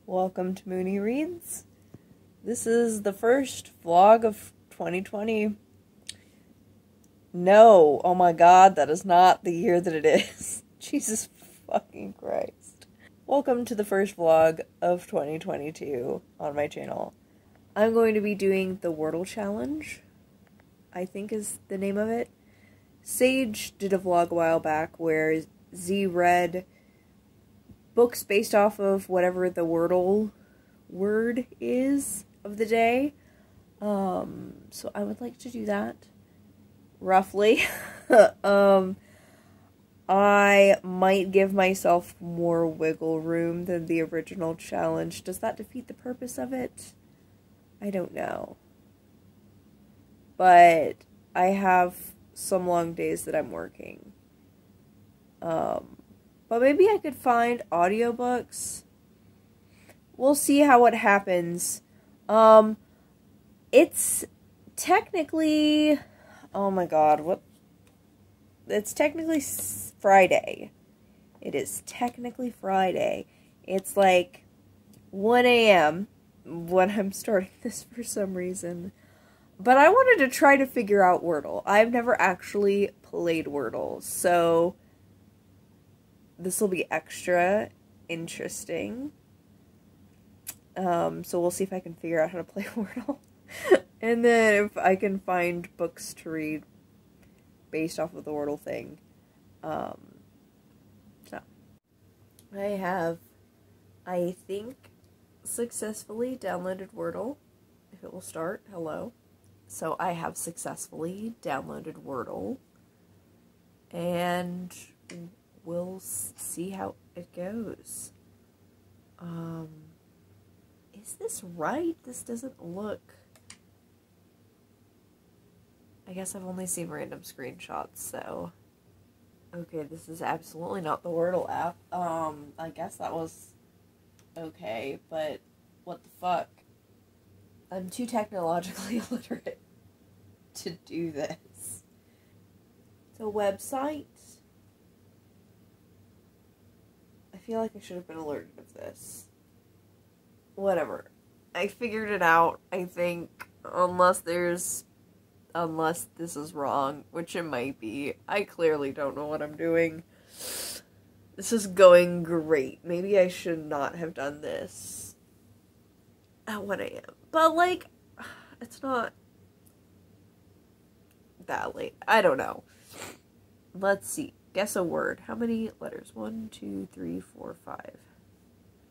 Welcome to Mooney Reads. This is the first vlog of 2020. No, oh my god, that is not the year that it is. Jesus fucking Christ. Welcome to the first vlog of 2022 on my channel. I'm going to be doing the Wordle challenge, I think is the name of it. Sage did a vlog a while back where Z read books based off of whatever the Wordle word is of the day. So I would like to do that, roughly. I might give myself more wiggle room than the original challenge. Does that defeat the purpose of it? I don't know. But I have some long days that I'm working. But maybe I could find audiobooks. We'll see how it happens. It's technically... Oh my god, what? It's technically Friday. It is technically Friday. It's like 1 a.m. when I'm starting this for some reason. But I wanted to try to figure out Wordle. I've never actually played Wordle, so this will be extra interesting. So we'll see if I can figure out how to play Wordle. And then if I can find books to read based off of the Wordle thing. So I have, I think, successfully downloaded Wordle. If it will start, hello. So I have successfully downloaded Wordle. And we'll see how it goes. Is this right? This doesn't look... I guess I've only seen random screenshots, so... Okay, this is absolutely not the Wordle app. I guess that was okay, but what the fuck? I'm too technologically illiterate to do this. It's a website. I feel like I should have been alerted of this. Whatever. I figured it out, I think, unless this is wrong, which it might be. I clearly don't know what I'm doing. This is going great. Maybe I should not have done this at 1 a.m. But, like, it's not that late. I don't know. Let's see. Guess a word. How many letters? 1, 2, 3, 4, 5.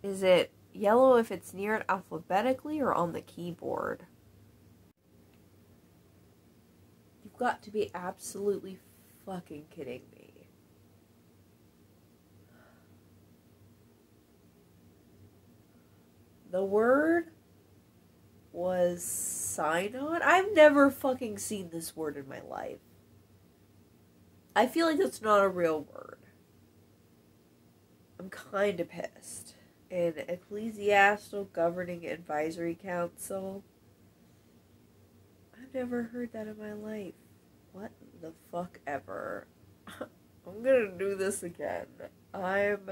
Is it yellow if it's near it alphabetically or on the keyboard? You've got to be absolutely fucking kidding me. The word was Fanon? I've never fucking seen this word in my life. I feel like that's not a real word. I'm kind of pissed. An ecclesiastical governing advisory council. I've never heard that in my life. What the fuck ever. I'm gonna do this again. I'm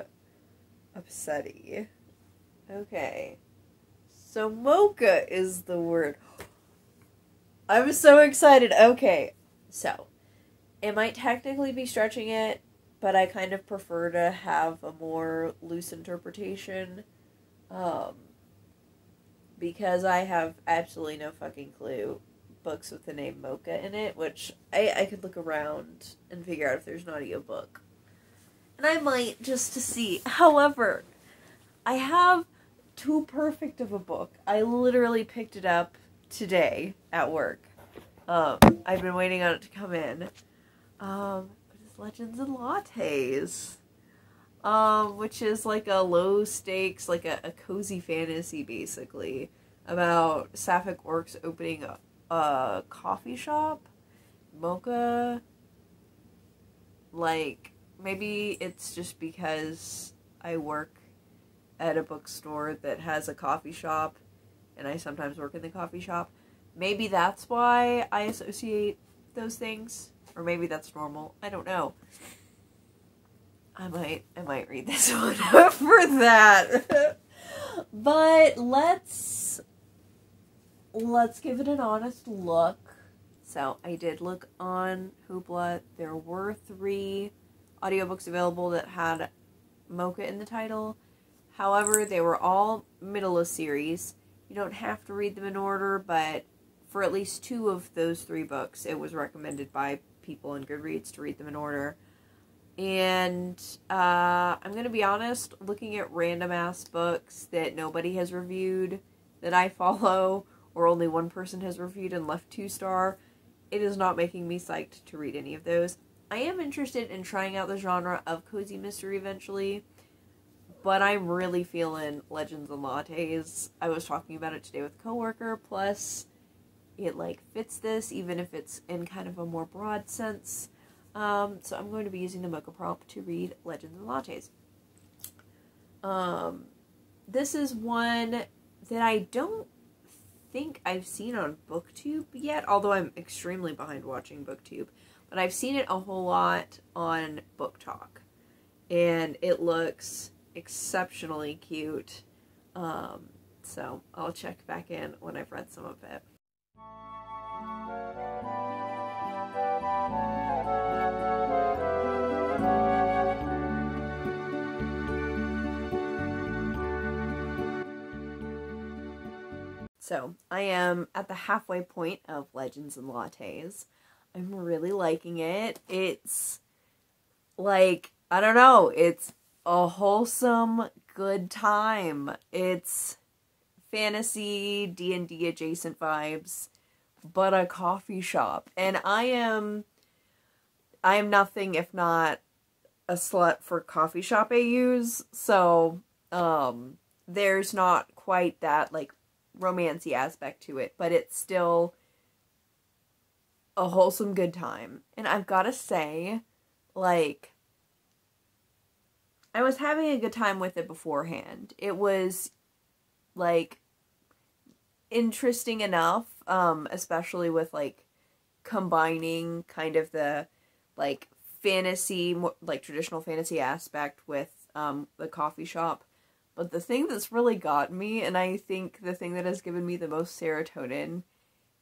upsetty. Okay. So mocha is the word. I'm so excited. Okay. So, it might technically be stretching it, but I kind of prefer to have a more loose interpretation, because I have absolutely no fucking clue books with the name Mocha in it, which I could look around and figure out if there's an audiobook. And I might, just to see. However, I have too perfect of a book. I literally picked it up today at work. I've been waiting on it to come in. It's Legends and Lattes. Which is like a low stakes, like a cozy fantasy, basically, about sapphic orcs opening a coffee shop. Mocha. Like, maybe it's just because I work at a bookstore that has a coffee shop, and I sometimes work in the coffee shop. Maybe that's why I associate those things. Or maybe that's normal. I don't know. I might read this one for that. But let's give it an honest look. So I did look on Hoopla. There were 3 audiobooks available that had Mocha in the title. However, they were all middle of series. You don't have to read them in order, but for at least 2 of those 3 books, it was recommended by people in Goodreads to read them in order. And I'm going to be honest, looking at random-ass books that nobody has reviewed, that I follow, or only one person has reviewed and left 2-star, it is not making me psyched to read any of those. I am interested in trying out the genre of cozy mystery eventually, but I'm really feeling Legends and Lattes. I was talking about it today with a coworker, plus it like fits this, even if it's in kind of a more broad sense. So I'm going to be using the Mocha prompt to read Legends and Lattes. This is one that I don't think I've seen on BookTube yet, although I'm extremely behind watching BookTube, but I've seen it a whole lot on Book Talk, and it looks exceptionally cute. So I'll check back in when I've read some of it. So, I am at the halfway point of Legends and Lattes. I'm really liking it. It's, like, I don't know, it's a wholesome, good time. It's fantasy, D&D adjacent vibes, but a coffee shop. And I am nothing if not a slut for coffee shop AUs, so, there's not quite that, like, romancy aspect to it, but it's still a wholesome good time. And I've gotta say, like, I was having a good time with it beforehand. It was, like, interesting enough, especially with, like, combining kind of the, like, fantasy, like, traditional fantasy aspect with, the coffee shop. But the thing that's really got me, and I think the thing that has given me the most serotonin,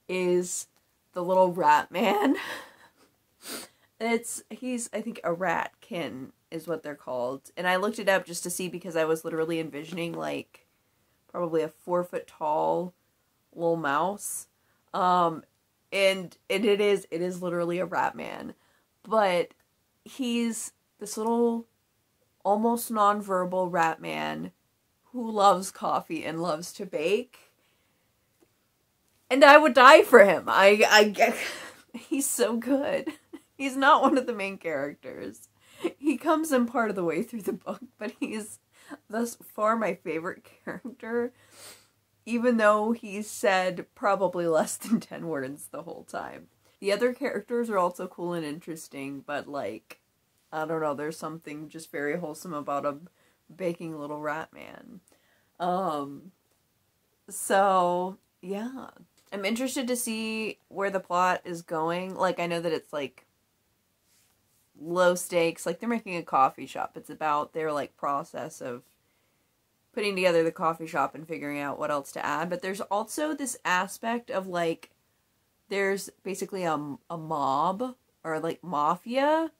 is the little rat man. He's, I think, a ratkin is what they're called. And I looked it up just to see because I was literally envisioning, like, probably a 4-foot tall little mouse. And it is literally a rat man. But he's this little, almost nonverbal rat man who loves coffee and loves to bake. And I would die for him. He's so good. He's not one of the main characters. He comes in part of the way through the book, but he's thus far my favorite character, even though he's said probably less than 10 words the whole time. The other characters are also cool and interesting, but, like, I don't know, there's something just very wholesome about a baking little rat man. So, yeah. I'm interested to see where the plot is going. Like, I know that it's, like, low stakes. Like, they're making a coffee shop. It's about their, like, process of putting together the coffee shop and figuring out what else to add. But there's also this aspect of, like, there's basically a mob, or, like, mafia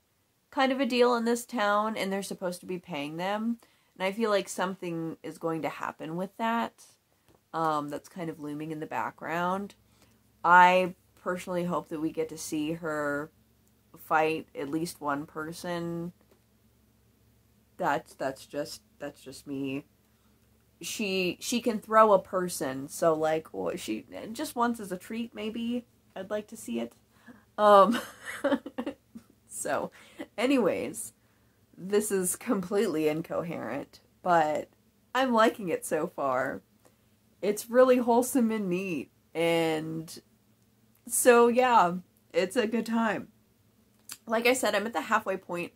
kind of a deal in this town, and they're supposed to be paying them. And I feel like something is going to happen with that. That's kind of looming in the background. I personally hope that we get to see her fight at least one person. That's just me. She can throw a person, so, like, she just once as a treat, maybe. I'd like to see it. So, anyways, this is completely incoherent, but I'm liking it so far. It's really wholesome and neat, and so, yeah, it's a good time. Like I said, I'm at the halfway point,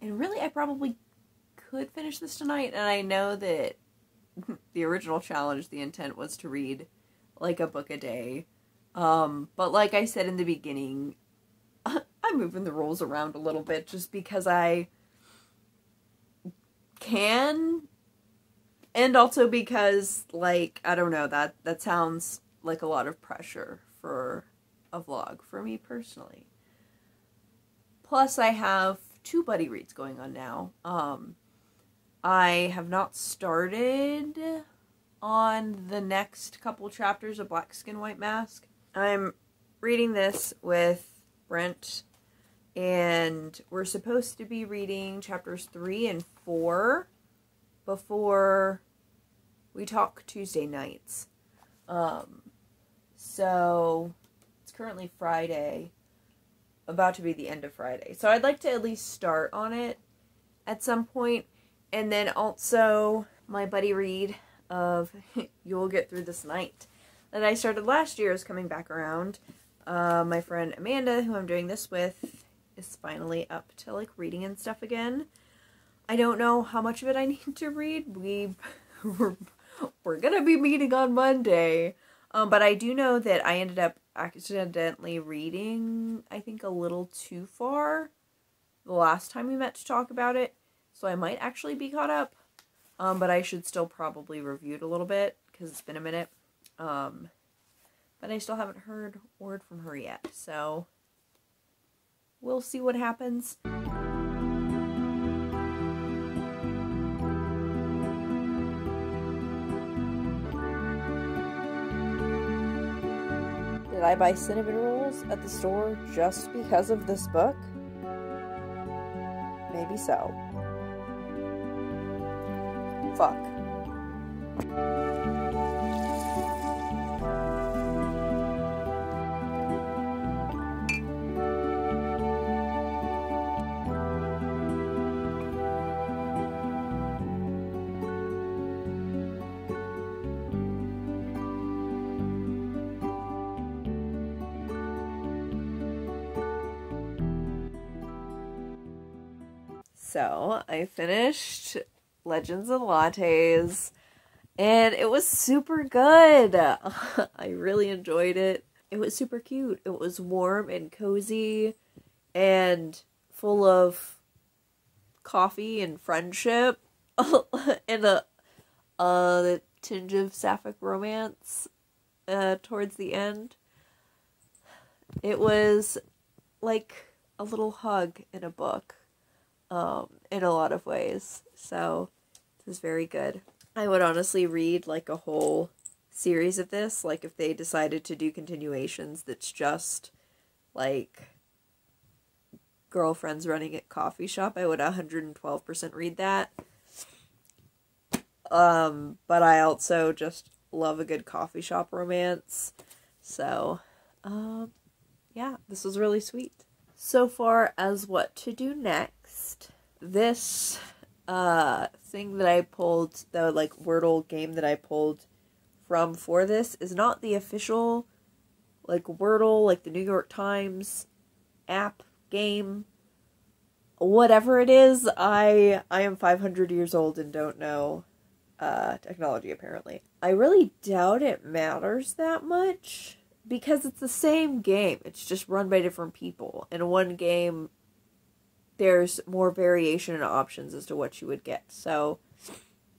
and really, I probably could finish this tonight, and I know that the original challenge, the intent was to read, like, a book a day, but like I said in the beginning, I'm moving the rules around a little bit just because I can And also because, like, I don't know, that sounds like a lot of pressure for a vlog for me personally. Plus, I have 2 buddy reads going on now. I have not started on the next couple chapters of Black Skin, White Mask. I'm reading this with Brent, and we're supposed to be reading chapters 3 and 4 before we talk Tuesday nights. So it's currently Friday, about to be the end of Friday. So I'd like to at least start on it at some point. And then also my buddy read of You'll Get Through This Night that I started last year is coming back around. My friend Amanda, who I'm doing this with, is finally up to like reading and stuff again. I don't know how much of it I need to read. We're gonna be meeting on Monday. But I do know that I ended up accidentally reading, I think, a little too far the last time we met to talk about it. So I might actually be caught up. But I should still probably review it a little bit because it's been a minute. But I still haven't heard word from her yet. So we'll see what happens. Did I buy cinnamon rolls at the store just because of this book? Maybe so. Fuck. So, I finished Legends of Lattes, and it was super good. I really enjoyed it. It was super cute. It was warm and cozy and full of coffee and friendship and a tinge of sapphic romance towards the end. It was like a little hug in a book. In a lot of ways. So, this is very good. I would honestly read, like, a whole series of this. Like, if they decided to do continuations that's just, like, girlfriends running a coffee shop, I would 112% read that. But I also just love a good coffee shop romance. So, yeah, this was really sweet. So far as what to do next, this thing that I pulled, the like Wordle game that I pulled from for this is not the official like Wordle, like the New York Times app game. Whatever it is, I am 500 years old and don't know technology apparently. I really doubt it matters that much. Because it's the same game, it's just run by different people. In one game, there's more variation and options as to what you would get. So,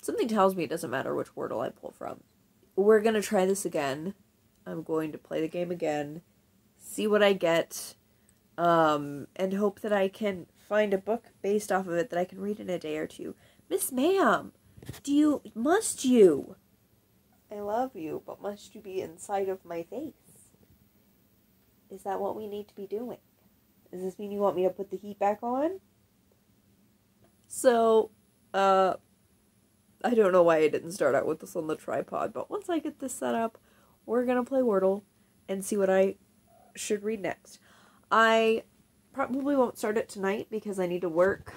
something tells me it doesn't matter which Wordle I pull from. We're going to try this again. I'm going to play the game again, see what I get, and hope that I can find a book based off of it that I can read in a day or two. Miss Ma'am, must you? I love you, but must you be inside of my face? Is that what we need to be doing? Does this mean you want me to put the heat back on? So, I don't know why I didn't start out with this on the tripod, but once I get this set up, we're gonna play Wordle and see what I should read next. I probably won't start it tonight because I need to work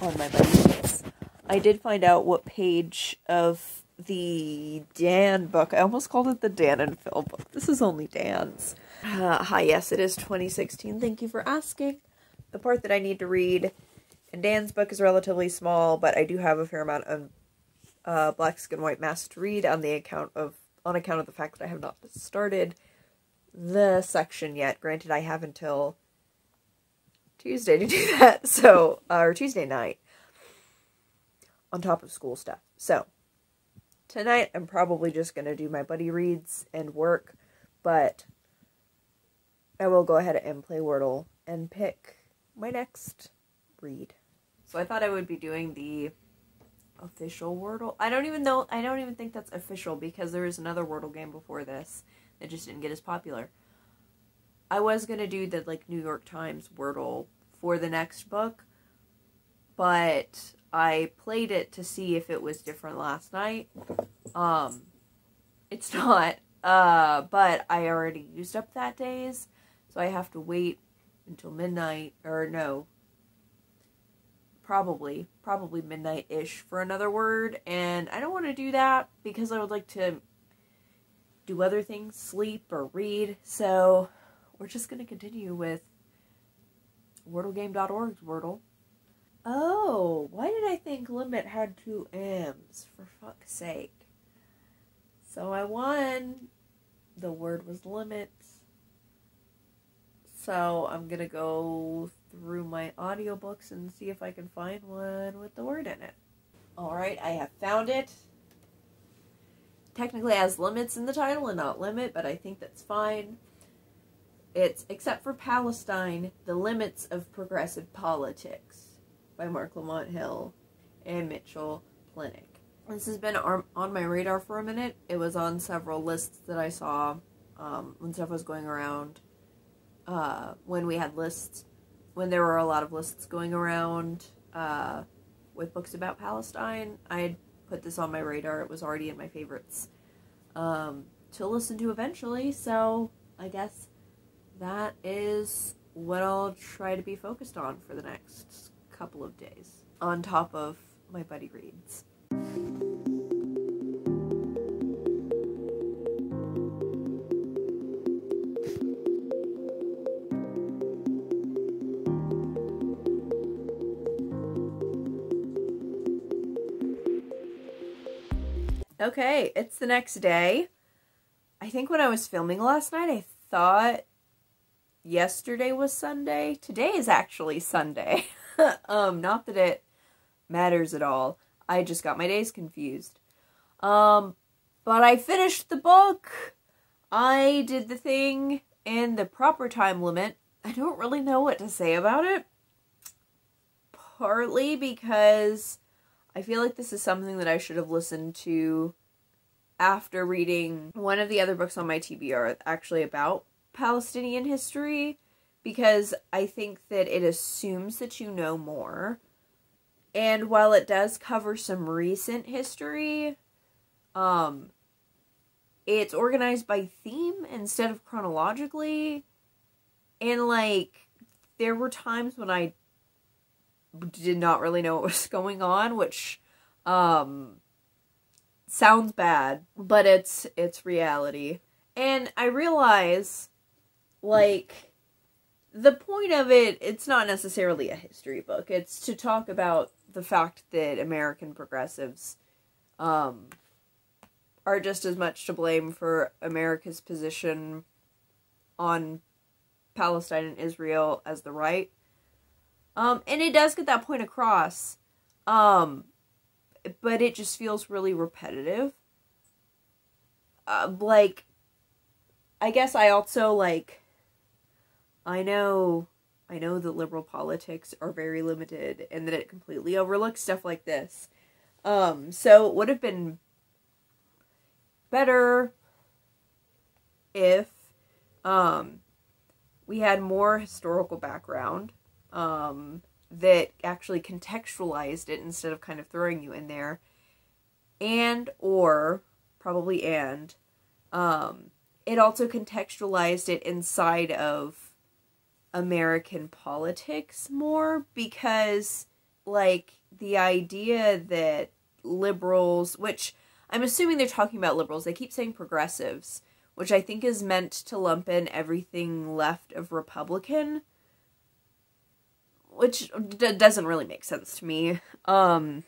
on my buddies. I did find out what page of the Dan book. I almost called it the Dan and Phil book. This is only Dan's. Hi, yes, it is 2016. Thank you for asking. The part that I need to read in Dan's book is relatively small, but I do have a fair amount of Black Skin, White Mask to read on account of the fact that I have not started the section yet. Granted, I have until Tuesday to do that, so, or Tuesday night. on top of school stuff. So, tonight I'm probably just going to do my buddy reads and work, but I will go ahead and play Wordle and pick my next read. So I thought I would be doing the official Wordle. I don't even think that's official because there is another Wordle game before this that just didn't get as popular. I was going to do the New York Times Wordle for the next book, but I played it to see if it was different last night. It's not, but I already used up that day's, so I have to wait until midnight, or no, probably midnight-ish for another word, and I don't want to do that because I would like to do other things, sleep or read, so we're just going to continue with WordleGame.org's Wordle. Oh, why did I think limit had 2 M's? For fuck's sake. So I won. The word was limit. So I'm going to go through my audiobooks and see if I can find one with the word in it. Alright, I have found it. Technically it has limits in the title and not limit, but I think that's fine. It's Except for Palestine, The Limits of Progressive Politics by Marc, Lamont, Hill, and Mitchell Plitnick. This has been on my radar for a minute. It was on several lists that I saw when stuff was going around. When there were a lot of lists going around with books about Palestine, I had put this on my radar. It was already in my favorites to listen to eventually, so I guess that is what I'll try to be focused on for the next couple of days, on top of my buddy reads. Okay, it's the next day. I think when I was filming last night, I thought yesterday was Sunday. Today is actually Sunday. Not that it matters at all. I just got my days confused. But I finished the book. I did the thing in the proper time limit. I don't really know what to say about it. Partly because I feel like this is something that I should have listened to after reading one of the other books on my TBR actually about Palestinian history, because I think that it assumes that you know more. And while it does cover some recent history, it's organized by theme instead of chronologically. And, there were times when I did not really know what was going on, which, sounds bad, but it's reality. And I realize, the point of it, it's not necessarily a history book. It's to talk about the fact that American progressives are just as much to blame for America's position on Palestine and Israel as the right. And it does get that point across, but it just feels really repetitive. I guess I also, I know that liberal politics are very limited and that it completely overlooks stuff like this. So it would have been better if, we had more historical background, that actually contextualized it instead of kind of throwing you in there. It also contextualized it inside of American politics more, because, the idea that liberals, which I'm assuming they're talking about liberals, they keep saying progressives, which I think is meant to lump in everything left of Republican, which doesn't really make sense to me. But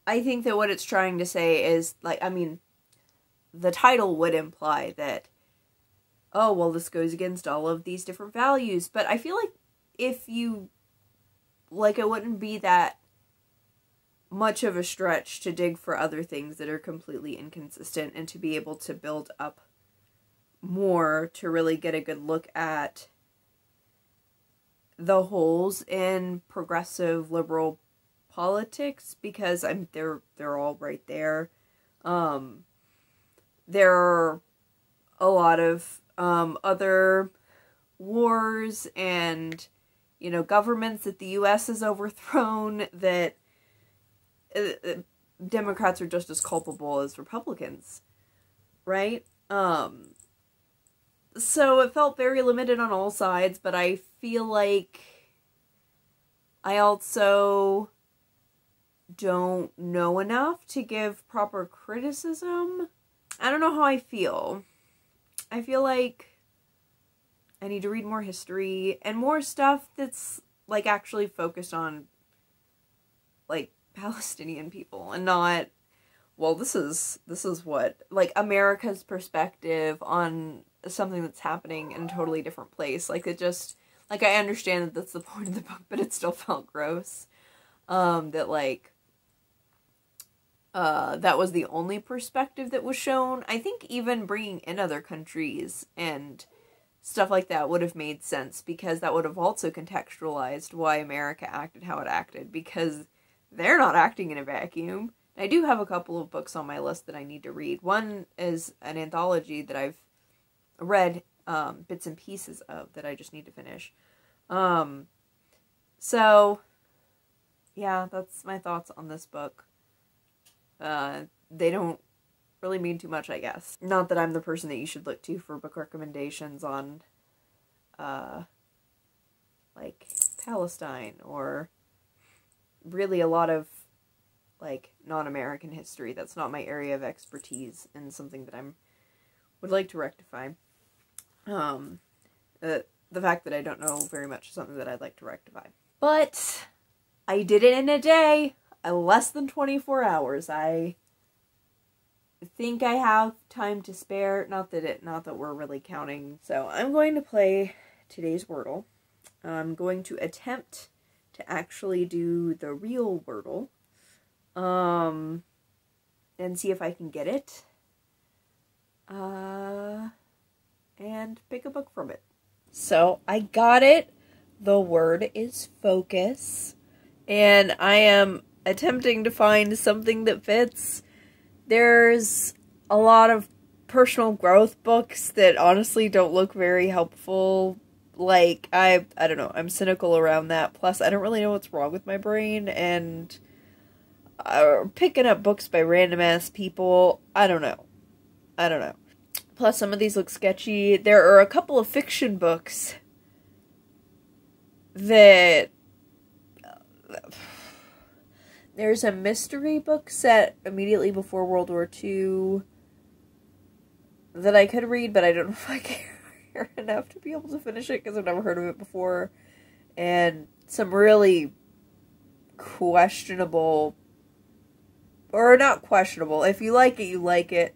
I think that what it's trying to say is, the title would imply that, oh, well, this goes against all of these different values. But I feel like if you, it wouldn't be that much of a stretch to dig for other things that are completely inconsistent, and to be able to build up more to really get a good look at the holes in progressive liberal politics, because they're all right there. There are a lot of other wars and, you know, governments that the U.S. has overthrown that Democrats are just as culpable as Republicans, right? So it felt very limited on all sides, but I feel like I also don't know enough to give proper criticism. I don't know how I feel. I feel like I need to read more history and more stuff that's, like, actually focused on, like, Palestinian people, and not, well, this is what, like, America's perspective on something that's happening in a totally different place. Like, it just, like, I understand that that's the point of the book, but it still felt gross. That, like, that was the only perspective that was shown. I think even bringing in other countries and stuff like that would have made sense, because that would have also contextualized why America acted how it acted, because they're not acting in a vacuum. I do have a couple of books on my list that I need to read. One is an anthology that I've read bits and pieces of that I just need to finish. So, yeah, that's my thoughts on this book. They don't really mean too much, I guess. Not that I'm the person that you should look to for book recommendations on, like, Palestine, or really a lot of, like, non-American history. That's not my area of expertise, and something that would like to rectify. The fact that I don't know very much is something that I'd like to rectify. But I did it in a day. Less than 24 hours. I think I have time to spare. Not that we're really counting. So I'm going to play today's Wordle. I'm going to attempt to actually do the real Wordle. And see if I can get it. And pick a book from it. So I got it. The word is focus. And I am attempting to find something that fits. There's a lot of personal growth books that honestly don't look very helpful. Like, I don't know, I'm cynical around that. Plus, I don't really know what's wrong with my brain, and picking up books by random ass people, I don't know. Plus, some of these look sketchy. There are a couple of fiction books that... There's a mystery book set immediately before World War II that I could read, but I don't know if I care enough to be able to finish it, because I've never heard of it before. And some really questionable, or not questionable, if you like it, you like it,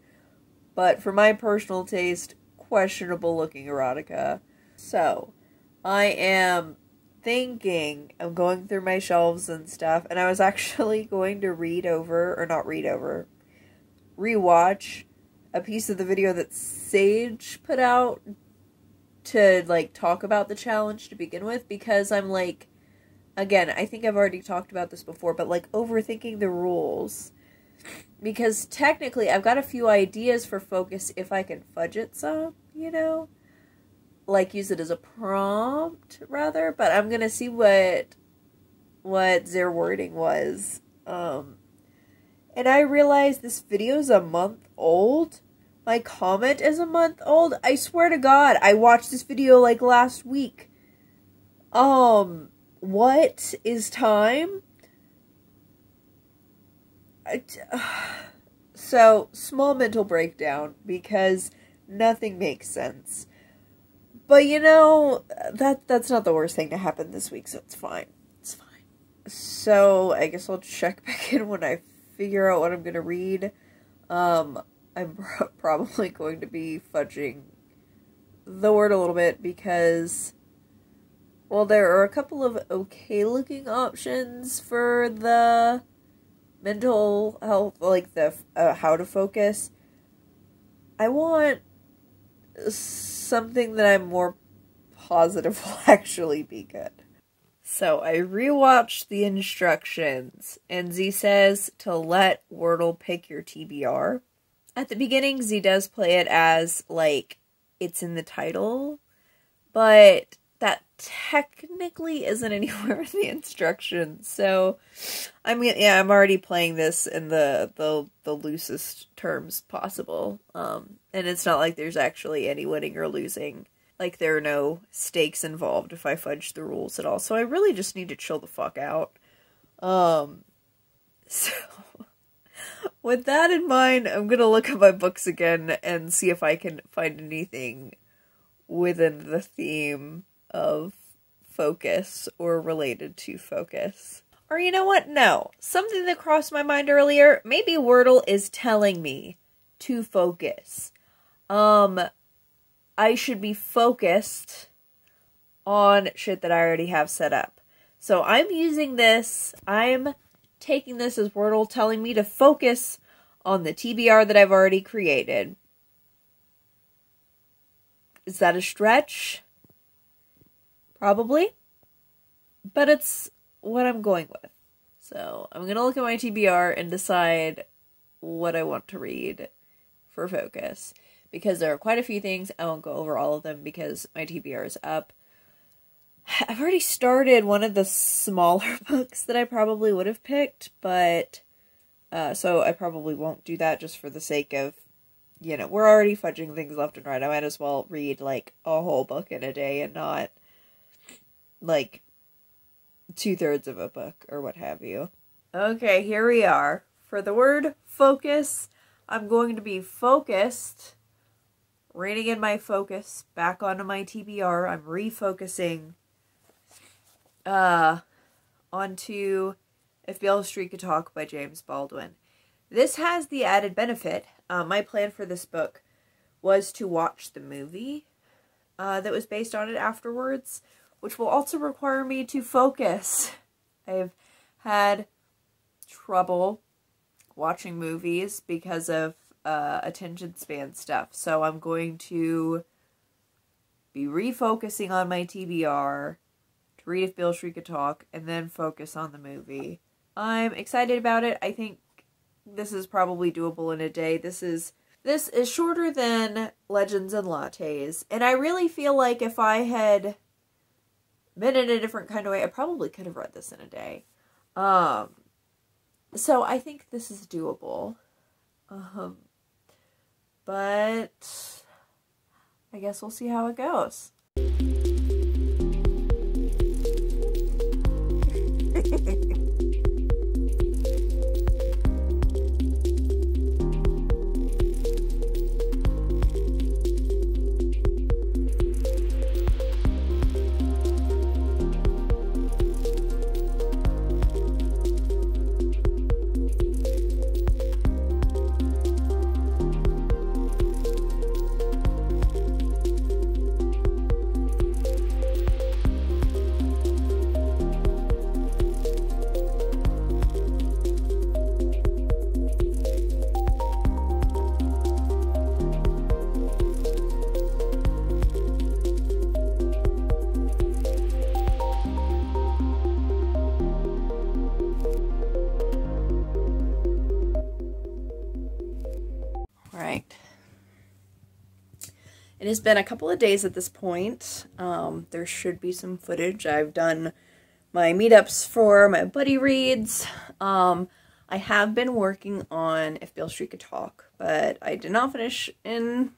but for my personal taste, questionable looking erotica. So, I am thinking of going through my shelves and stuff, and I was actually going to rewatch a piece of the video that Sage put out to, like, talk about the challenge to begin with, because I'm, like, again, I think I've already talked about this before, but, like, overthinking the rules, because technically I've got a few ideas for focus if I can fudge it some, you know? Like, use it as a prompt, rather, but I'm gonna see what their wording was. And I realized this video's a month old. My comment is a month old. I swear to God, I watched this video, like, last week. What is time? So, small mental breakdown, because nothing makes sense. But, you know, that's not the worst thing to happen this week, so it's fine. It's fine. So, I guess I'll check back in when I figure out what I'm going to read. I'm probably going to be fudging the word a little bit, because, well, there are a couple of okay-looking options for the mental health, like the how to focus. I want something that I'm more positive will actually be good. So I rewatched the instructions, and Z says to let Wordle pick your TBR. At the beginning, Z does play it as, like, it's in the title, but that technically isn't anywhere in the instructions. So, I'm already playing this in the loosest terms possible. And it's not like there's actually any winning or losing. Like, there are no stakes involved if I fudge the rules at all. So I really just need to chill the fuck out. So, with that in mind, I'm gonna look at my books again and see if I can find anything within the theme of focus or related to focus. Or you know what? No. Something that crossed my mind earlier, maybe Wordle is telling me to focus. I should be focused on shit that I already have set up. So I'm using this, I'm taking this as Wordle telling me to focus on the TBR that I've already created. Is that a stretch? Probably. But it's what I'm going with. So I'm going to look at my TBR and decide what I want to read for focus. Because there are quite a few things. I won't go over all of them because my TBR is up. I've already started one of the smaller books that I probably would have picked, but so I probably won't do that just for the sake of, you know, we're already fudging things left and right. I might as well read, like, a whole book in a day and not, like, 2/3 of a book or what have you. Okay, here we are. For the word focus, I'm going to be focused. Reining in my focus back onto my TBR. I'm refocusing onto If Beale Could Talk by James Baldwin. This has the added benefit. My plan for this book was to watch the movie that was based on it afterwards, which will also require me to focus. I've had trouble watching movies because of attention span stuff. So I'm going to be refocusing on my TBR to read If Beale Could Talk and then focus on the movie. I'm excited about it. I think this is probably doable in a day. This is shorter than Legends and Lattes, and I really feel like if I had been in a different kind of way, I probably could have read this in a day. So I think this is doable. But I guess we'll see how it goes. It has been a couple of days at this point. There should be some footage. I've done my meetups for my buddy reads. I have been working on If Beale Could Talk, but I did not finish in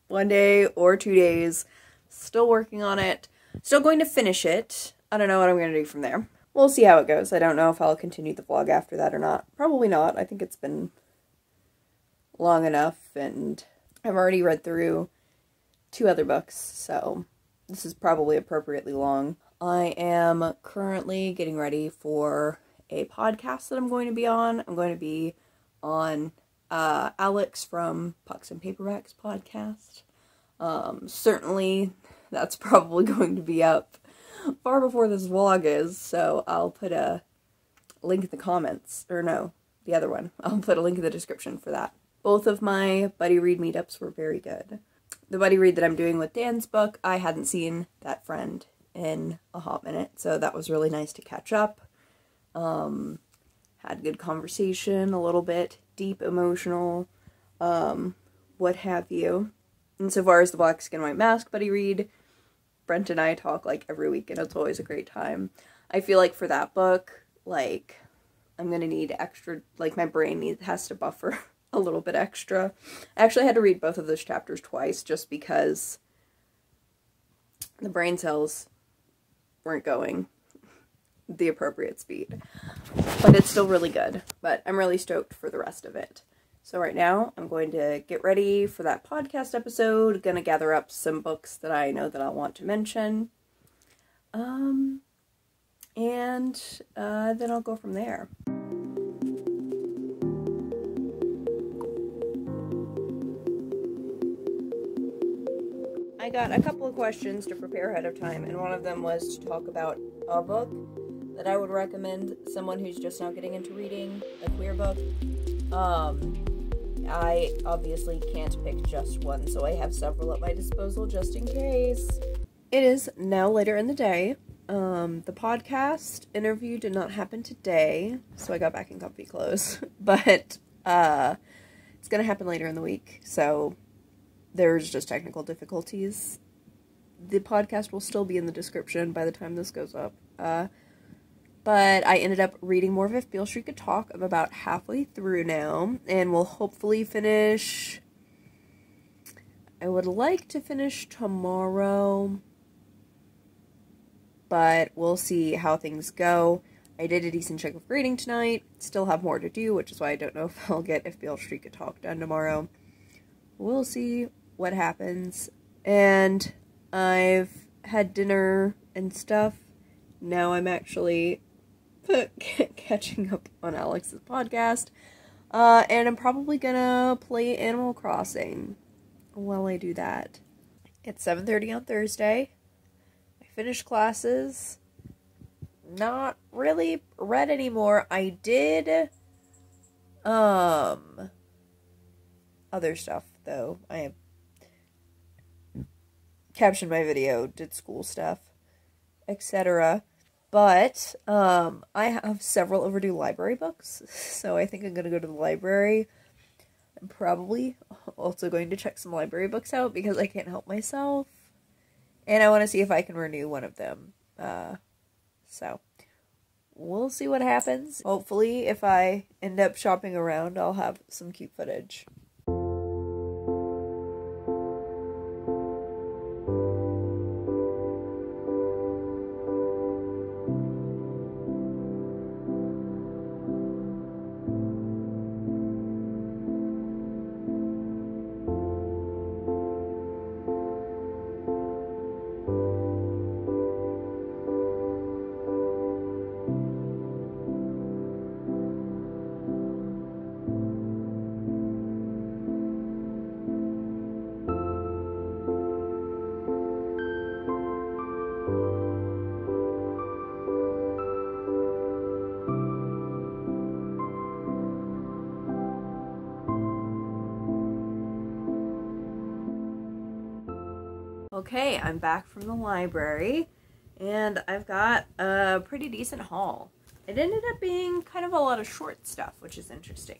1 day or 2 days. Still working on it. Still going to finish it. I don't know what I'm going to do from there. We'll see how it goes. I don't know if I'll continue the vlog after that or not. Probably not. I think it's been long enough, and I've already read through 2 other books, so this is probably appropriately long. I am currently getting ready for a podcast that I'm going to be on. I'm going to be on Alex from Pucks and Paperbacks podcast. Certainly that's probably going to be up far before this vlog is, so I'll put a link in the comments, or no, the other one. I'll put a link in the description for that. Both of my buddy read meetups were very good. The buddy read that I'm doing with Dan's book, I hadn't seen that friend in a hot minute, so that was really nice to catch up. Had good conversation, a little bit deep, emotional, what have you. And so far as the Black Skin White Mask buddy read, Brent and I talk like every week, and it's always a great time. I feel like for that book, like, I'm gonna need extra, like, my brain has to buffer a little bit extra. I actually had to read both of those chapters twice just because the brain cells weren't going the appropriate speed. But it's still really good. But I'm really stoked for the rest of it. So right now, I'm going to get ready for that podcast episode. Gonna gather up some books that I know that I want to mention. And then I'll go from there. I got a couple of questions to prepare ahead of time, and one of them was to talk about a book that I would recommend someone who's just now getting into reading, a queer book. I obviously can't pick just one, so I have several at my disposal just in case. It is now later in the day. The podcast interview did not happen today, so I got back in comfy clothes, but it's gonna happen later in the week, so there's just technical difficulties. The podcast will still be in the description by the time this goes up. But I ended up reading more of If Beale Street Could Talk. I'm about halfway through now, and we'll hopefully finish. I would like to finish tomorrow, but we'll see how things go. I did a decent chunk of reading tonight. Still have more to do, which is why I don't know if I'll get If Beale Street Could Talk done tomorrow. We'll see what happens. And I've had dinner and stuff. Now I'm actually catching up on Alex's podcast. And I'm probably gonna play Animal Crossing while I do that. It's 7:30 on Thursday. I finished classes. Not really read anymore. I did other stuff though. I captioned my video, did school stuff, etc. But I have several overdue library books, so I think I'm going to go to the library. I'm probably also going to check some library books out because I can't help myself. And I want to see if I can renew one of them. So we'll see what happens. Hopefully, if I end up shopping around, I'll have some cute footage. Okay, I'm back from the library, and I've got a pretty decent haul. It ended up being kind of a lot of short stuff, which is interesting.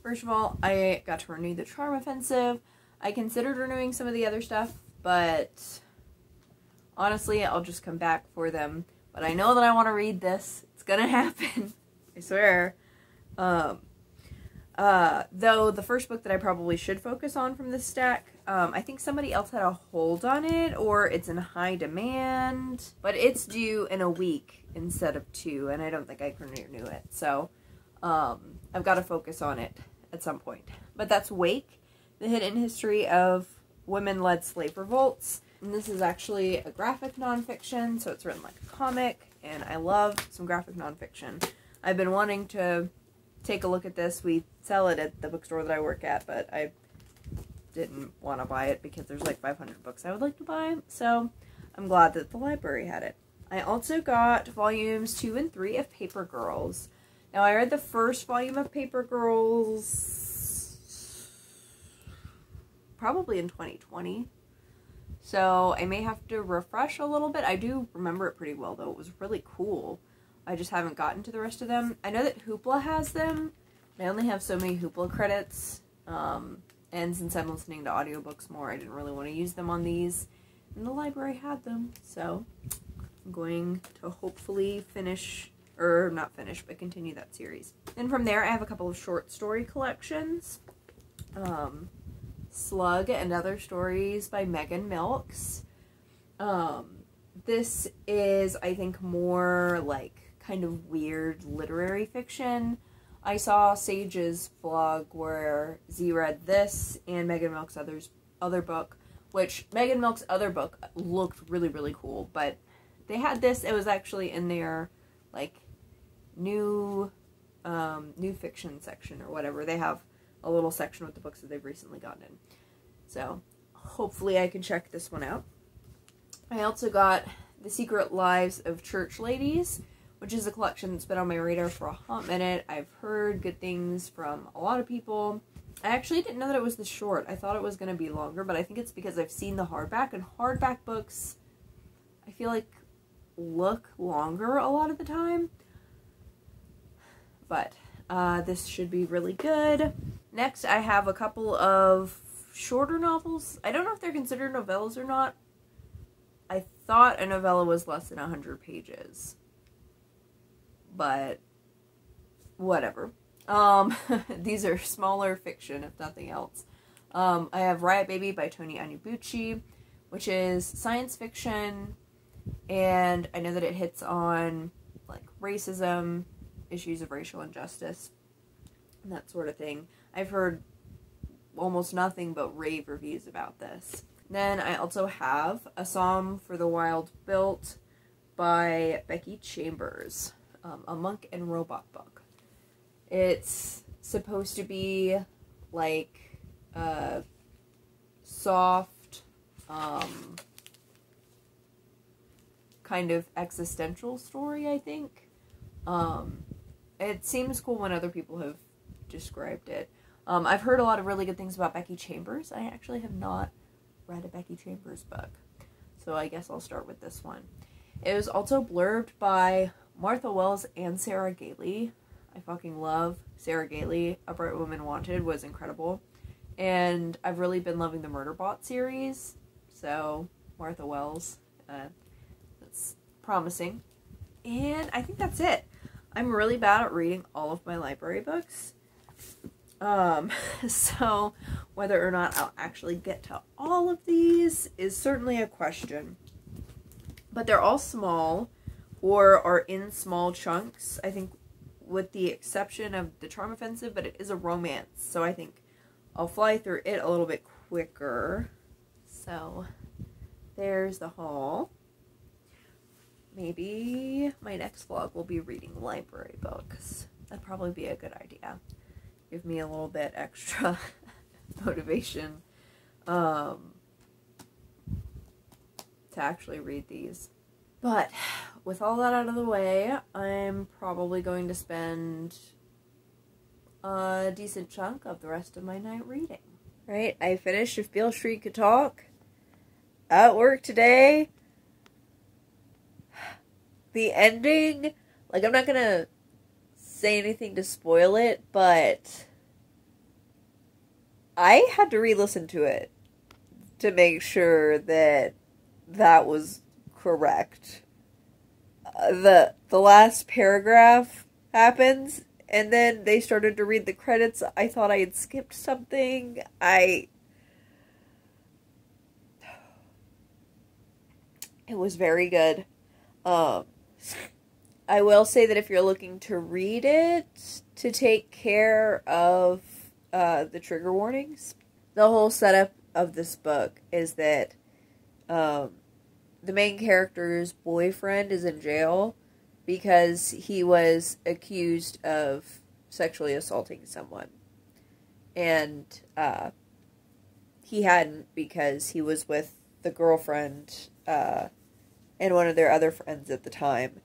First of all, I got to renew the Charm Offensive. I considered renewing some of the other stuff, but honestly, I'll just come back for them. But I know that I want to read this. It's gonna happen. I swear. Though the first book that I probably should focus on from this stack, I think somebody else had a hold on it, or it's in high demand, but it's due in a week instead of 2, and I don't think I can renew it, so, I've got to focus on it at some point. But that's Wake, The Hidden History of Women-Led Slave Revolts, and this is actually a graphic nonfiction, so it's written like a comic, and I love some graphic nonfiction. I've been wanting to take a look at this. We sell it at the bookstore that I work at, but I didn't want to buy it because there's like 500 books I would like to buy, so I'm glad that the library had it. I also got volumes 2 and 3 of Paper Girls. Now, I read the first volume of Paper Girls probably in 2020. So I may have to refresh a little bit. I do remember it pretty well, though. It was really cool. I just haven't gotten to the rest of them. I know that Hoopla has them. I only have so many Hoopla credits. And since I'm listening to audiobooks more, I didn't really want to use them on these. And the library had them. So I'm going to hopefully finish, or not finish, but continue that series. And from there, I have a couple of short story collections. Slug and Other Stories by Megan Milks. This is, I think, more like kind of weird literary fiction. I saw Sage's blog where Z read this and Megan Milks' other book, which Megan Milks' other book looked really, really cool, but they had this, it was actually in their, like, new fiction section or whatever. They have a little section with the books that they've recently gotten in. So, hopefully I can check this one out. I also got The Secret Lives of Church Ladies, which is a collection that's been on my radar for a hot minute. I've heard good things from a lot of people. I actually didn't know that it was this short. I thought it was going to be longer, but I think it's because I've seen the hardback, and hardback books, I feel like, look longer a lot of the time. But this should be really good. Next, I have a couple of shorter novels. I don't know if they're considered novellas or not. I thought a novella was less than 100 pages. But whatever. These are smaller fiction, if nothing else. I have Riot Baby by Toni Anyabuchi, which is science fiction, and I know that it hits on like racism, issues of racial injustice, and that sort of thing. I've heard almost nothing but rave reviews about this. Then I also have A Psalm for the Wild Built by Becky Chambers. A monk and robot book. It's supposed to be like a soft, kind of existential story, I think. It seems cool when other people have described it. I've heard a lot of really good things about Becky Chambers. I actually have not read a Becky Chambers book, so I guess I'll start with this one. It was also blurbed by Martha Wells and Sarah Gailey. I fucking love Sarah Gailey. A Bright Woman Wanted was incredible. And I've really been loving the Murderbot series. So, Martha Wells. That's promising. And I think that's it. I'm really bad at reading all of my library books. So, whether or not I'll actually get to all of these is certainly a question. But they're all small, or are in small chunks, I think, with the exception of The Charm Offensive, but it is a romance, so I think I'll fly through it a little bit quicker. So, there's the haul. Maybe my next vlog will be reading library books. That'd probably be a good idea. Give me a little bit extra motivation to actually read these. But with all that out of the way, I'm probably going to spend a decent chunk of the rest of my night reading. Right, I finished If Beale Street Could Talk at work today. The ending, like, I'm not gonna say anything to spoil it, but I had to re-listen to it to make sure that that was correct. The last paragraph happens, and then they started to read the credits. I thought I had skipped something. It was very good. I will say that if you're looking to read it, to take care of the trigger warnings. The whole setup of this book is that the main character's boyfriend is in jail because he was accused of sexually assaulting someone. And he hadn't, because he was with the girlfriend and one of their other friends at the time.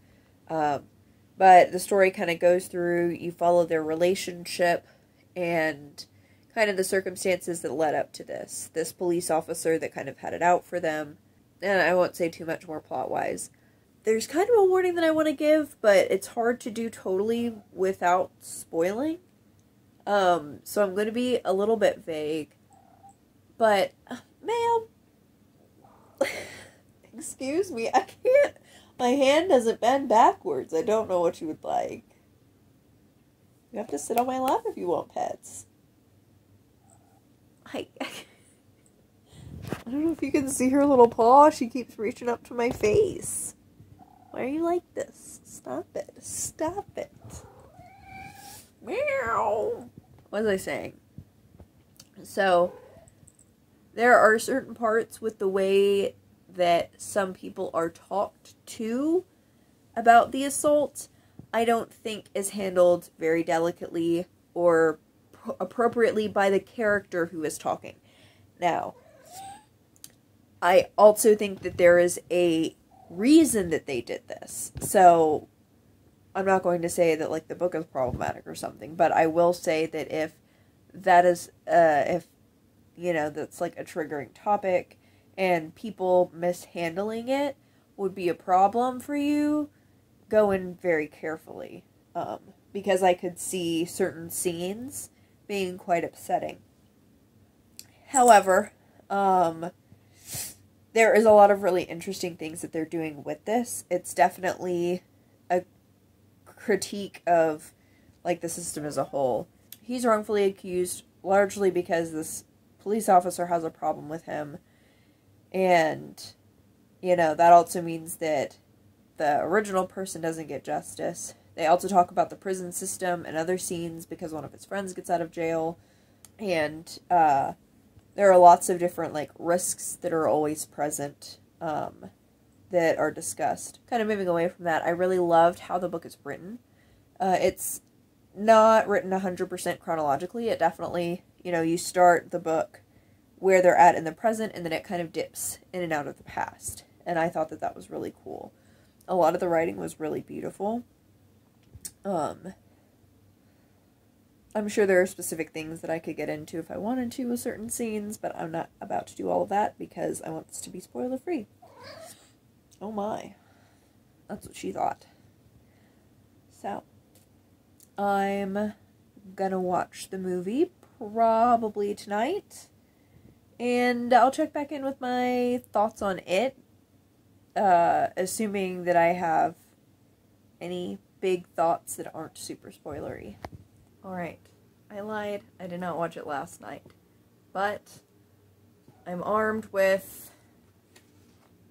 But the story kind of goes through, you follow their relationship and kind of the circumstances that led up to this. This police officer that kind of had it out for them. And I won't say too much more plot-wise. There's kind of a warning that I want to give, but it's hard to do totally without spoiling. So I'm going to be a little bit vague. But, ma'am, excuse me, I can't. My hand doesn't bend backwards. I don't know what you would like. You have to sit on my lap if you want pets. I don't know if you can see her little paw. She keeps reaching up to my face. Why are you like this? Stop it. Stop it. Meow. What was I saying? So, there are certain parts with the way that some people are talked to about the assault I don't think is handled very delicately or appropriately by the character who is talking. Now, I also think that there is a reason that they did this. So, I'm not going to say that, like, the book is problematic or something, but I will say that if that is, if, you know, that's, like, a triggering topic, and people mishandling it would be a problem for you, go in very carefully. Because I could see certain scenes being quite upsetting. However, there is a lot of really interesting things that they're doing with this. It's definitely a critique of, like, the system as a whole. He's wrongfully accused largely because this police officer has a problem with him. And, you know, that also means that the original person doesn't get justice. They also talk about the prison system and other scenes because one of his friends gets out of jail. And there are lots of different, like, risks that are always present that are discussed. Kind of moving away from that, I really loved how the book is written. It's not written 100% chronologically. It definitely, you know, you start the book where they're at in the present, and then it kind of dips in and out of the past. And I thought that that was really cool. A lot of the writing was really beautiful. I'm sure there are specific things that I could get into if I wanted to with certain scenes, but I'm not about to do all of that because I want this to be spoiler-free. Oh my. That's what she thought. So, I'm gonna watch the movie probably tonight. And I'll check back in with my thoughts on it, assuming that I have any big thoughts that aren't super spoilery. Alright, I lied. I did not watch it last night. But I'm armed with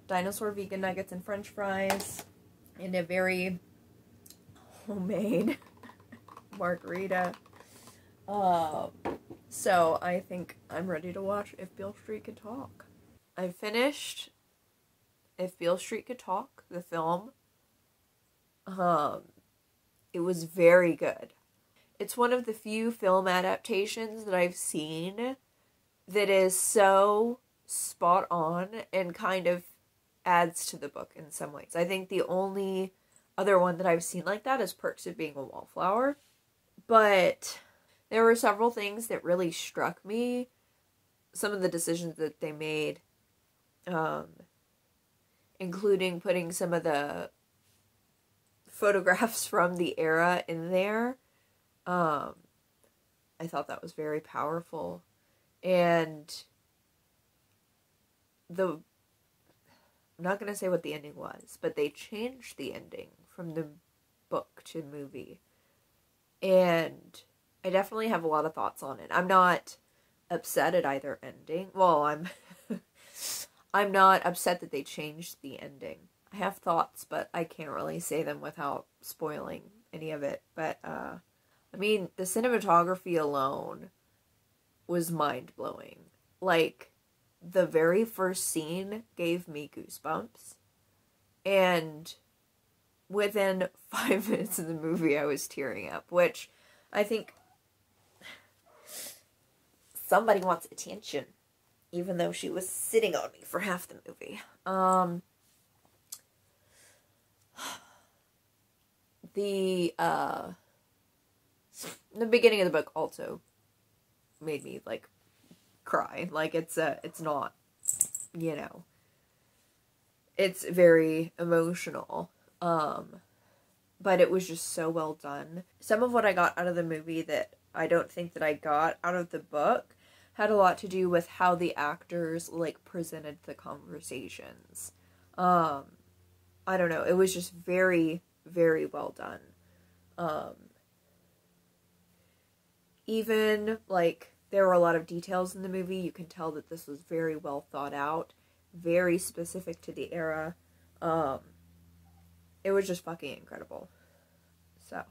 dinosaur vegan nuggets and french fries and a very homemade margarita. So I think I'm ready to watch If Beale Street Could Talk. I finished If Beale Street Could Talk, the film. It was very good. It's one of the few film adaptations that I've seen that is so spot on and kind of adds to the book in some ways. I think the only other one that I've seen like that is Perks of Being a Wallflower. But there were several things that really struck me. Some of the decisions that they made, including putting some of the photographs from the era in there. I thought that was very powerful. And I'm not going to say what the ending was, but they changed the ending from the book to movie. And I definitely have a lot of thoughts on it. I'm not upset at either ending. Well, I'm not upset that they changed the ending. I have thoughts, but I can't really say them without spoiling any of it. But, I mean, the cinematography alone was mind-blowing. Like, the very first scene gave me goosebumps. And within 5 minutes of the movie, I was tearing up, which I think somebody wants attention, even though she was sitting on me for half the movie. the beginning of the book also made me, like, cry. Like, it's not, you know, it's very emotional, but it was just so well done. Some of what I got out of the movie that I don't think that I got out of the book had a lot to do with how the actors, like, presented the conversations. I don't know, it was just very, very well done. Even, like, there were a lot of details in the movie. You can tell that this was very well thought out, very specific to the era. It was just fucking incredible. So,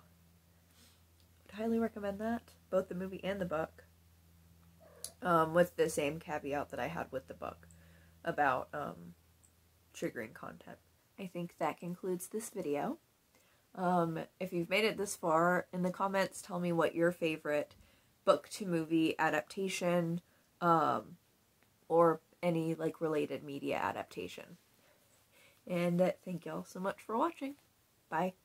I'd highly recommend that, both the movie and the book. With the same caveat that I had with the book about triggering content. I think that concludes this video. If you've made it this far, in the comments tell me what your favorite book to movie adaptation, or any, like, related media adaptation. And thank y'all so much for watching. Bye.